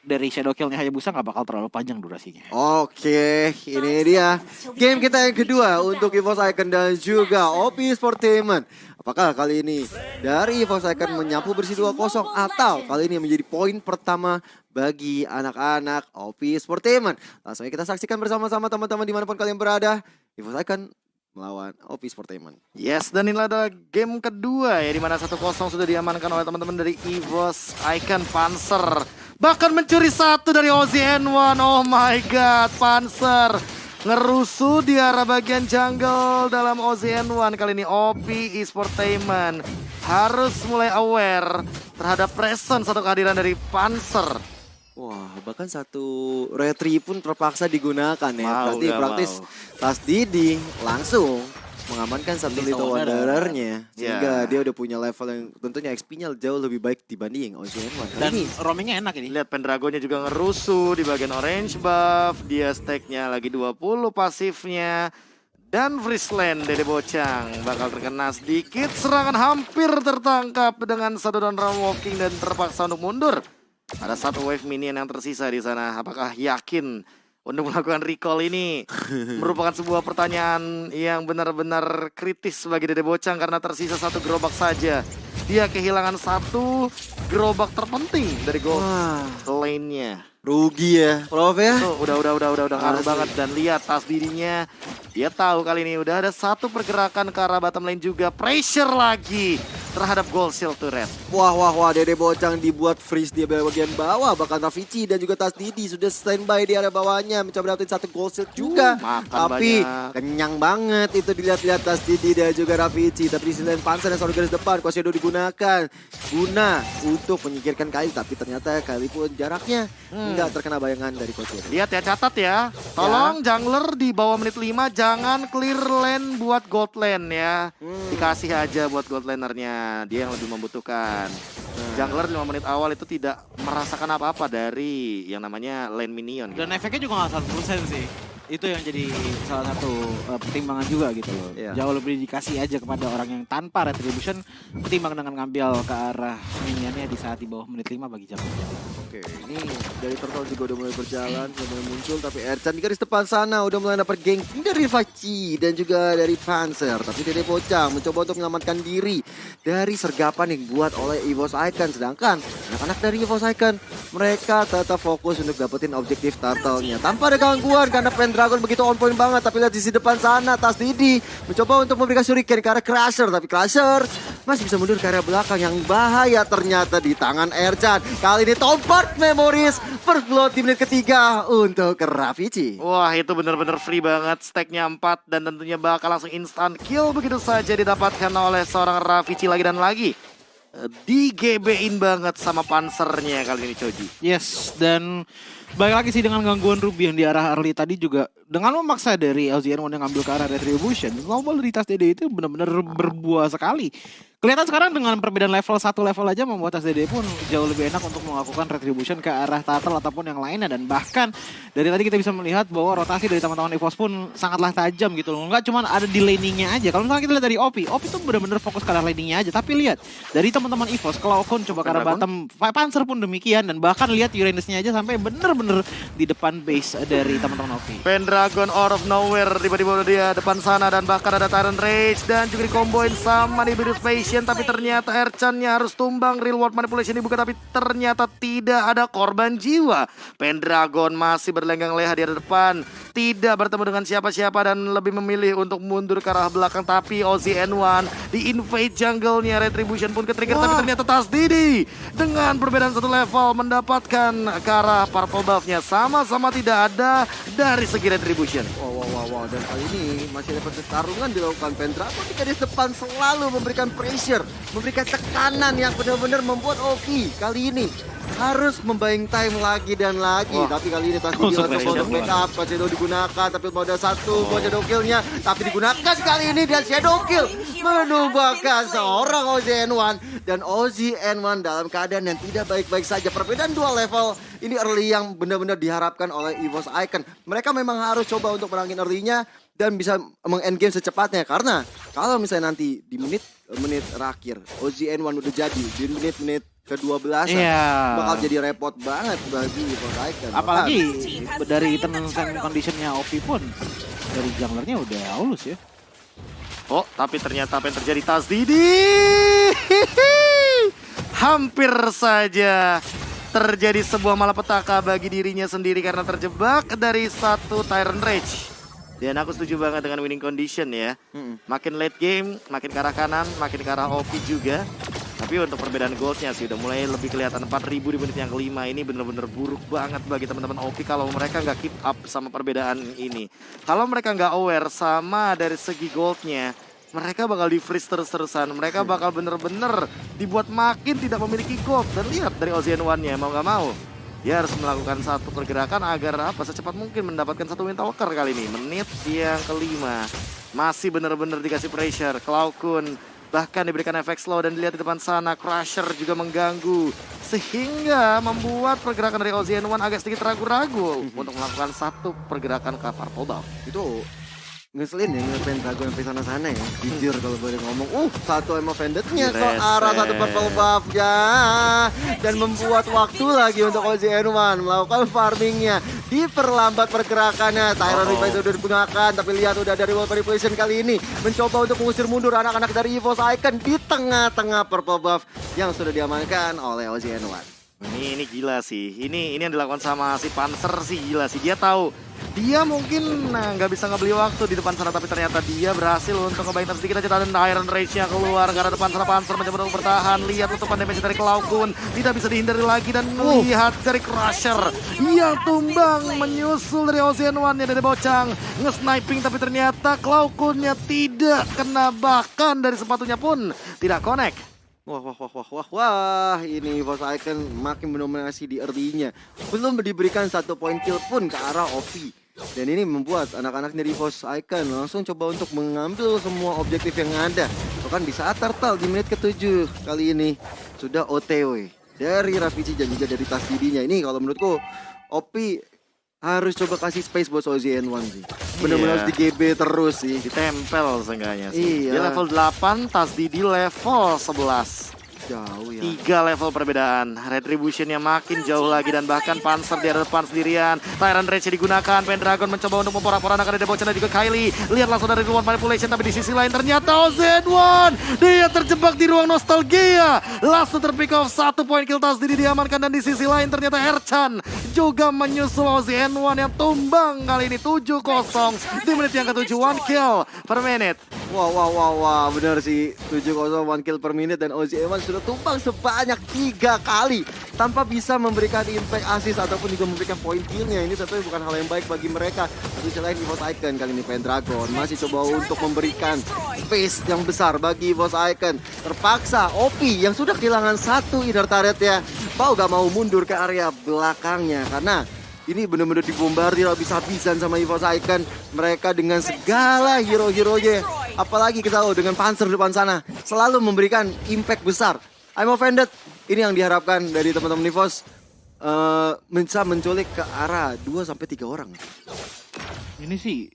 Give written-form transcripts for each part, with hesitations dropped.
dari Shadow Kill-nya Hayabusa nggak bakal terlalu panjang durasinya. Oke, ini dia game kita yang kedua untuk EVOS Icon dan juga OP Sportainment. Apakah kali ini dari EVOS Icon menyapu bersih 2-0 atau kali ini menjadi poin pertama bagi anak-anak OP Sportainment? Langsung kita saksikan bersama-sama teman-teman dimanapun kalian berada. EVOS Icon melawan OP Sportainment. Yes, dan inilah adalah game kedua ya, dimana 1-0 sudah diamankan oleh teman-teman dari EVOS Icon. Panzer bahkan mencuri satu dari OZN1. Oh my god, Panzer ngerusuh di arah bagian jungle dalam OZN1. Kali ini OP Esportainment harus mulai aware terhadap presence atau kehadiran dari Panzer. Wah, bahkan satu retri pun terpaksa digunakan ya. Berarti praktis Tas Didi langsung mengamankan satu Little Wanderer-nya. Sehingga dia udah punya level yang tentunya XP-nya jauh lebih baik dibanding OZN1. Dan roamingnya enak ini. Lihat Pendragonnya juga ngerusuh di bagian orange buff. Dia stack-nya lagi 20 pasifnya. Dan Friesland Dede Bocang bakal terkena sedikit serangan, hampir tertangkap dengan satu down round walking dan terpaksa untuk mundur. Ada satu wave minion yang tersisa di sana. Apakah yakin untuk melakukan recall ini? Merupakan sebuah pertanyaan yang benar-benar kritis bagi Dede Bocang karena tersisa satu gerobak saja. Dia kehilangan satu gerobak terpenting dari gold lane-nya. Rugi ya, Prof ya. Udah ngaruh banget. Dan lihat tas dirinya, dia tahu kali ini udah ada satu pergerakan ke arah bottom lane juga. Pressure lagi terhadap gold shield turret. Wah, Dede Bocang dibuat freeze di bagian bawah. Bahkan Ravici dan juga Tas Didi sudah standby di area bawahnya. Mencoba dapetin satu gold shield juga. Tapi banyak. kenyang banget itu dilihat-lihat Tas Didi dan juga Ravici. Tapi di sisi lain Panzer yang selalu garis depan. Shadow digunakan guna untuk menyingkirkan Kali. Tapi ternyata Kali pun jaraknya nggak terkena bayangan dari Shadow. Lihat ya, catat ya. Tolong jungler di bawah menit 5 jangan clear lane buat gold lane ya. Dikasih aja buat gold lanernya. Dia yang lebih membutuhkan. Jungler 5 menit awal itu tidak merasakan apa-apa dari yang namanya lane minion. Dan efeknya juga nggak 100% sih. Itu yang jadi salah satu pertimbangan juga gitu loh. Jauh lebih dikasih aja kepada orang yang tanpa retribution ketimbang dengan ngambil ke arah minionnya di saat di bawah menit 5 bagi jam. Oke, ini dari Turtle juga udah mulai berjalan, udah mulai muncul. Tapi Ercan di garis depan sana udah mulai dapat ganking dari Faci dan juga dari Panzer. Tapi Dede Bocang mencoba untuk menyelamatkan diri dari sergapan yang dibuat oleh EVOS Icon. Sedangkan anak-anak dari EVOS Icon, mereka tetap fokus untuk dapetin objektif turtle-nya. Tanpa ada gangguan karena Pendragon begitu on point banget. Tapi lihat di sisi depan sana, Tas Didi mencoba untuk memberikan shuriken ke arah Crusher. Tapi Crusher masih bisa mundur ke arah belakang. Yang bahaya ternyata di tangan Ercan. Kali ini Tompart Memories first blood di menit ketiga untuk Ravici. Wah, itu benar-benar free banget. Stacknya 4 dan tentunya bakal langsung instant kill begitu saja didapatkan oleh seorang Ravici lagi dan lagi. Di-GB-in banget sama pansernya kali ini Choji. Yes, dan balik lagi sih dengan gangguan Ruby yang di arah early tadi juga. Dengan memaksa dari LZN yang ngambil ke arah Retribution, snowball dari Tas Dede itu benar-benar berbuah sekali. Kelihatan sekarang dengan perbedaan level, satu level aja membuat Tas Dede pun jauh lebih enak untuk melakukan Retribution ke arah Turtle ataupun yang lainnya. Dan bahkan dari tadi kita bisa melihat bahwa rotasi dari teman-teman EVOS pun sangatlah tajam gitu loh. Enggak cuma ada di laningnya aja. Kalau misalnya kita lihat dari OP tuh benar-benar fokus ke arah laningnya aja. Tapi lihat dari teman-teman EVOS, Cloudcon coba ke arah bottom, Panzer pun demikian. Dan bahkan lihat Uranusnya aja sampai bener-bener di depan base dari teman-teman OP. Pendragon out of nowhere tiba-tiba udah dia depan sana dan bahkan ada Tyrant Rage dan juga dikomboin sama di Virus Passion. Tapi ternyata Ercan-nya harus tumbang. Real World Manipulation dibuka tapi ternyata tidak ada korban jiwa. Pendragon masih berlenggang leha di depan, tidak bertemu dengan siapa-siapa dan lebih memilih untuk mundur ke arah belakang. Tapi OZN1 di invade jungle-nya, Retribution pun ke-trigger. Tapi ternyata Tas Didi dengan perbedaan satu level mendapatkan ke arah purple buff-nya. Sama-sama tidak ada dari segi Retribution. Wow. Dan kali ini masih ada pertarungan dilakukan. Pendragon di garis depan selalu memberikan pressure, memberikan tekanan yang benar-benar membuat Oki kali ini harus membayang time lagi dan lagi. Tapi kali ini Tas Didi harus untuk backup. Shadow digunakan tapi mau ada satu buat Shadow Kill-nya. Tapi digunakan kali ini dan Shadow Kill menumbangkan seorang OZN1. Dan OZN1 dalam keadaan yang tidak baik-baik saja. Perbedaan 2 level ini early yang benar-benar diharapkan oleh EVOS Icon. Mereka memang harus coba untuk menangin early-nya. dan bisa meng-endgame secepatnya. Karena kalau misalnya nanti di menit terakhir OZN1 udah jadi di menit-menit ke-12 bakal jadi repot banget bagi EVOS Icon. Apalagi dari terms and conditionnya OP pun dari junglernya udah halus ya. Oh, tapi ternyata apa yang terjadi Tasdidi? Hampir saja terjadi sebuah malapetaka bagi dirinya sendiri karena terjebak dari satu Tyrant Rage. Dan aku setuju banget dengan winning condition ya. Makin late game, makin ke arah kanan, makin ke arah OP juga. Tapi untuk perbedaan goldnya sih udah mulai lebih kelihatan 4.000 di menit yang kelima. Ini bener-bener buruk banget bagi teman-teman OP kalau mereka nggak keep up sama perbedaan ini. Kalau mereka nggak aware sama dari segi goldnya, mereka bakal di freeze terus-terusan. Mereka bakal bener-bener dibuat makin tidak memiliki gold. Dan lihat dari OZN1-nya, mau nggak mau dia harus melakukan satu pergerakan agar secepat mungkin mendapatkan satu Wind Walker kali ini. Menit yang kelima masih bener-bener dikasih pressure. Cloudkun bahkan diberikan efek slow dan dilihat di depan sana Crusher juga mengganggu. Sehingga membuat pergerakan dari OZN1 agak sedikit ragu-ragu untuk melakukan satu pergerakan ke Purple Buff. Itu ngeselin ya ngeliat Pendragon sampai sana-sana ya. Jujur kalau boleh ngomong, satu emo vendetnya ke arah satu Purple Buff ya. Dan membuat waktu lagi untuk OZN1 melakukan farmingnya. Diperlambat pergerakannya, Tyrant Revive sudah digunakan, tapi lihat udah dari wall manipulation kali ini mencoba untuk mengusir mundur anak-anak dari EVOS Icon di tengah-tengah Purple Buff yang sudah diamankan oleh OZN1. Ini gila sih. Ini yang dilakukan sama si Panzer sih gila sih. Dia tahu dia mungkin nggak bisa ngebeli waktu di depan sana, tapi ternyata dia berhasil untuk ngebaik sedikit aja dan Iron Rage-nya keluar karena depan sana Panzer mencoba untuk bertahan. Lihat tutupan damage dari Cloudkun tidak bisa dihindari lagi dan lihat dari Crusher yang tumbang menyusul dari OZN1-nya dari Bocang nge-sniping, tapi ternyata Cloudkun-nya tidak kena, bahkan dari sepatunya pun tidak connect. Wah, ini EVOS Icon makin mendominasi di early-nya. Belum diberikan satu point kill pun ke arah OP. Dan ini membuat anak-anak dari EVOS Icon langsung coba untuk mengambil semua objektif yang ada. Bahkan di saat Turtle di menit ke-7 kali ini sudah OTW dari Rafici dan juga dari Tasdidinya. Ini kalau menurutku OP harus coba kasih space buat OZN1 sih. Bener-bener harus di GB terus sih. Ditempel seenggaknya sih. Iya. Dia level 8, Tasdidi level 11. Jauh ya. 3 level perbedaan. Retribution-nya makin jauh lagi dan bahkan Panzer di depan sendirian. Tyrant Rage digunakan. Pendragon mencoba untuk memporak-porandakan dari Bochan dan juga Kylie. Lihat langsung dari ruang manipulation, tapi di sisi lain ternyata OZN1 dia terjebak di ruang nostalgia. Langsung terpick off 1 poin kill Tasdidi diamankan dan di sisi lain ternyata Ercan juga menyusul OZN1 yang tumbang kali ini 7-0 di menit yang ke-7. 1 kill per menit. Wah, benar sih. 7-0 1 kill per menit dan OZN1 sudah tumbang sebanyak 3 kali tanpa bisa memberikan impact assist ataupun juga memberikan point killnya. Ini tentunya bukan hal yang baik bagi mereka. Tapi selain EVOS Icon kali ini Pendragon masih coba untuk memberikan space yang besar bagi EVOS Icon. Terpaksa OP yang sudah kehilangan 1 inner turret ya, mau gak mau mundur ke area belakangnya karena ini benar-benar dibombardir habis-habisan sama EVOS Icon. Mereka dengan segala hero-heronya, apalagi kita tahu dengan Panzer depan sana, selalu memberikan impact besar. I'm offended. Ini yang diharapkan dari teman-teman EVOS, bisa menculik ke arah 2-3 orang. Ini sih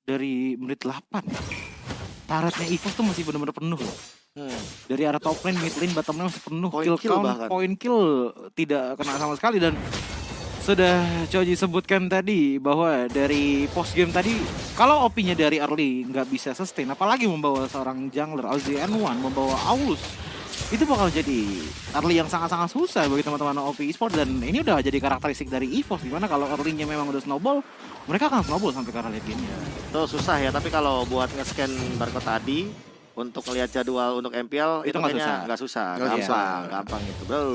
dari menit 8. Turretnya EVOS tuh masih benar-benar penuh loh. Dari arah top lane, mid lane, bottom lane masih penuh. Kill count, point kill tidak kena sama sekali. Dan sudah Choji sebutkan tadi bahwa dari post game tadi kalau OP-nya dari early nggak bisa sustain, apalagi membawa seorang jungler OZN1 membawa Aulus, itu bakal jadi early yang sangat-sangat susah bagi teman-teman OP Esport. Dan ini udah jadi karakteristik dari EVOS, dimana kalau early-nya memang udah snowball, mereka akan snowball sampai ke arah late game-nya. Itu susah ya, tapi kalau buat nge-scan barcode tadi untuk ngelihat jadwal untuk MPL itu kayaknya nggak susah, gampang itu bro.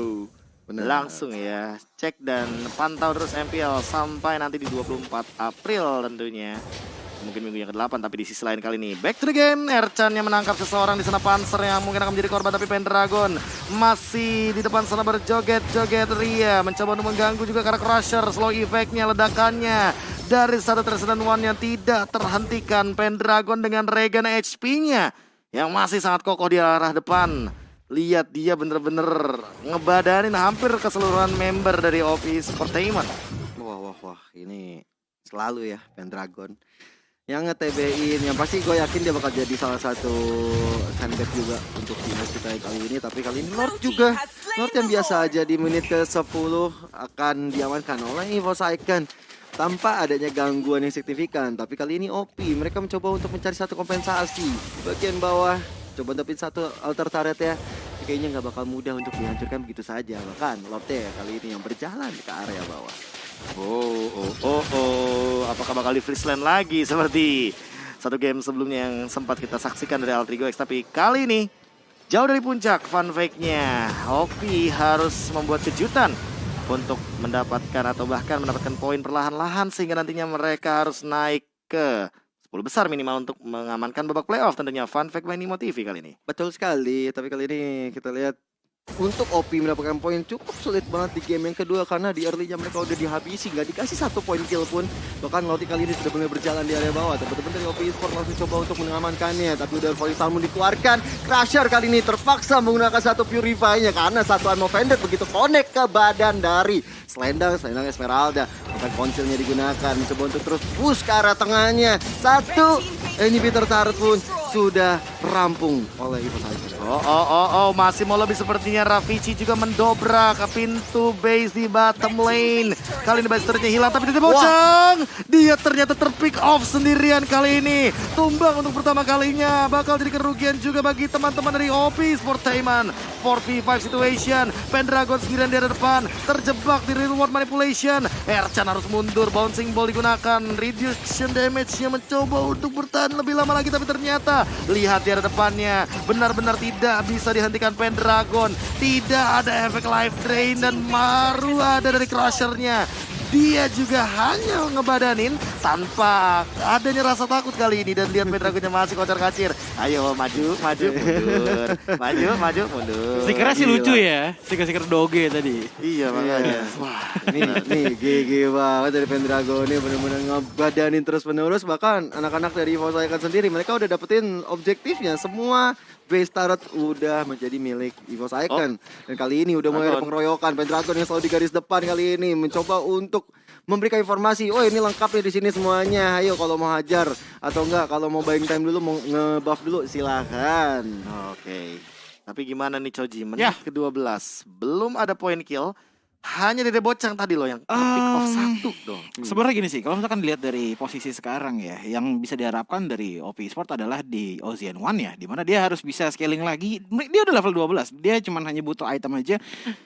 Bener. Langsung ya, cek dan pantau terus MPL sampai nanti di 24 April tentunya. Mungkin minggu yang ke-8, tapi di sisi lain kali ini back to the game. Ercan yang menangkap seseorang di sana, Panzer yang mungkin akan menjadi korban, tapi Pendragon masih di depan sana berjoget-joget ria, mencoba untuk mengganggu juga karena Crusher, slow effect-nya, ledakannya dari satu Resident One yang tidak terhentikan. Pendragon dengan Regen HP-nya yang masih sangat kokoh di arah depan. Lihat dia bener-bener ngebadanin hampir keseluruhan member dari OP Entertainment. Wah, ini selalu ya Pendragon. yang nge-TB-in, yang pasti gue yakin dia bakal jadi salah satu sandbag juga untuk timnas kita kali ini. Tapi kali ini Lord juga, Lord yang biasa aja di menit ke-10 akan diamankan oleh EVOS Icon tanpa adanya gangguan yang signifikan. Tapi kali ini OP, mereka mencoba untuk mencari satu kompensasi bagian bawah, coba dapin satu alter turret ya. Kayaknya nggak bakal mudah untuk dihancurkan begitu saja. Bahkan Lorde kali ini yang berjalan ke area bawah. Apakah bakal di Friesland lagi seperti satu game sebelumnya yang sempat kita saksikan dari Altrigo X. Tapi kali ini jauh dari puncak fun fact-nya. Hopi harus membuat kejutan untuk mendapatkan atau bahkan mendapatkan poin perlahan-lahan sehingga nantinya mereka harus naik ke 10 besar minimal untuk mengamankan babak playoff. Tentunya fun fact by Nimo TV kali ini. Betul sekali, tapi kali ini kita lihat untuk OP mendapatkan poin cukup sulit banget di game yang kedua karena di early-nya mereka udah dihabisi, nggak dikasih satu poin kill pun. Bahkan Loti kali ini sudah benar berjalan di area bawah. Teman-teman dari OP Esports langsung coba untuk mengamankannya, tapi udah volley salmon dikeluarkan. Crusher kali ini terpaksa menggunakan satu Purify-nya karena satu Unmo Vended begitu connect ke badan dari Selendang Esmeralda. Bahkan konsilnya digunakan, mencoba untuk terus push ke arah tengahnya. Satu inhibitor turret pun sudah rampung oleh EVOS Icon. Masih mau lebih sepertinya. Rafici juga mendobrak ke pintu base di bottom lane. Kali ini base turretnya hilang, tapi tidak bocang. Dia ternyata terpick off sendirian kali ini. Tumbang untuk pertama kalinya. Bakal jadi kerugian juga bagi teman-teman dari OP Sportainment. 4v5 situation. Pendragon sendirian di depan. Terjebak di reward manipulation. Ercan harus mundur. Bouncing ball digunakan. Reduction damage-nya mencoba untuk bertahan lebih lama lagi, tapi ternyata lihat di arah depannya, benar-benar tidak bisa dihentikan Pendragon. Tidak ada efek life drain dan baru ada dari Crusher-nya. Dia juga hanya ngebadanin tanpa adanya rasa takut kali ini. Dan lihat Pendragonnya masih kocar-kacir. Ayo maju, mundur. Maju, mundur. Stikernya sih lucu ya, stiker doge tadi. Iya makanya. Wah, nih GG banget dari Pendragon ini, benar-benar ngebadanin terus-menerus. Bahkan anak-anak dari EVOS Icon sendiri, mereka udah dapetin objektifnya. Semua base turret udah menjadi milik EVOS Icon. Dan kali ini udah mulai ada pengeroyokan. Pendragon yang selalu di garis depan kali ini mencoba untuk memberikan informasi, oh ini lengkap nih di sini semuanya. Ayo kalau mau hajar atau enggak, kalau mau buying time dulu, mau nge-buff dulu silahkan. Oke. Tapi gimana nih Choji? Menit ke-12 belum ada poin kill. Hanya Dede Bocang tadi loh yang pick off satu dong. Sebenarnya gini sih, kalau misalkan dilihat dari posisi sekarang ya, yang bisa diharapkan dari OP Esports adalah di Ocean One ya, dimana dia harus bisa scaling lagi. Dia udah level 12, dia cuma hanya butuh item aja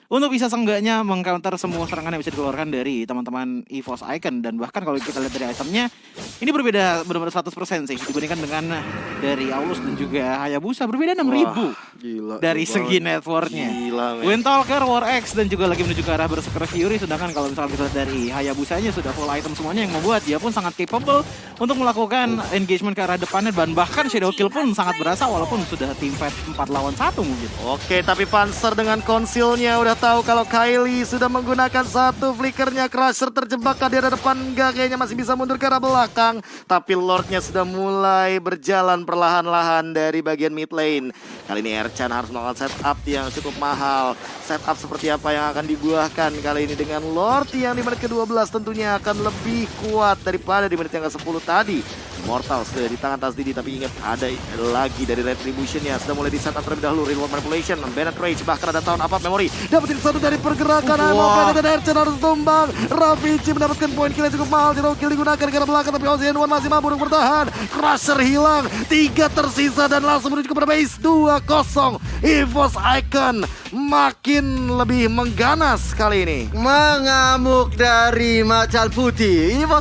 untuk bisa seenggaknya mengcounter semua serangan yang bisa dikeluarkan dari teman-teman EVOS Icon. Dan bahkan kalau kita lihat dari itemnya, ini berbeda benar-benar 100% sih dibandingkan dengan dari Aulus dan juga Hayabusa, berbeda 6.000 Gila, dari segi networknya. Gila, men. Windtalker, War X dan juga lagi menuju ke arah Berserker Fury. Sedangkan kalau misalkan kita lihat dari Hayabusanya sudah full item semuanya, yang membuat dia pun sangat capable untuk melakukan engagement ke arah depannya. Dan bahkan Shadow Kill pun sangat berasa walaupun sudah team fight 4 lawan 1 mungkin. Oke, tapi Panzer dengan konsilnya udah tahu kalau Kylie sudah menggunakan satu flickernya. Crusher terjebak di arah depan, enggak, kayaknya masih bisa mundur ke arah belakang. Tapi Lordnya sudah mulai berjalan perlahan-lahan dari bagian mid lane. Kali ini Ercan harus melakukan setup yang cukup mahal. Setup seperti apa yang akan dibuahkan kali ini dengan Lord yang di menit ke-12 tentunya akan lebih kuat daripada di menit yang ke-10 tadi. Immortal sudah di tangan Tasdidi, tapi ingat ada lagi dari Retribution-nya. Sudah mulai di setup terlebih dahulu. Reward Manipulation, Bennett Rage, bahkan ada Town Up Memory. Dapetin satu dari pergerakan. Dan Ercan harus tumbang. Rafici mendapatkan poin kill yang cukup mahal. Zero kill digunakan ke arah belakang, tapi Ocean One masih mampu untuk bertahan. Crusher hilang, 3 tersisa dan langsung menuju kepada base 2-0. EVOS Icon makin lebih mengganas kali ini. Mengamuk dari macan putih.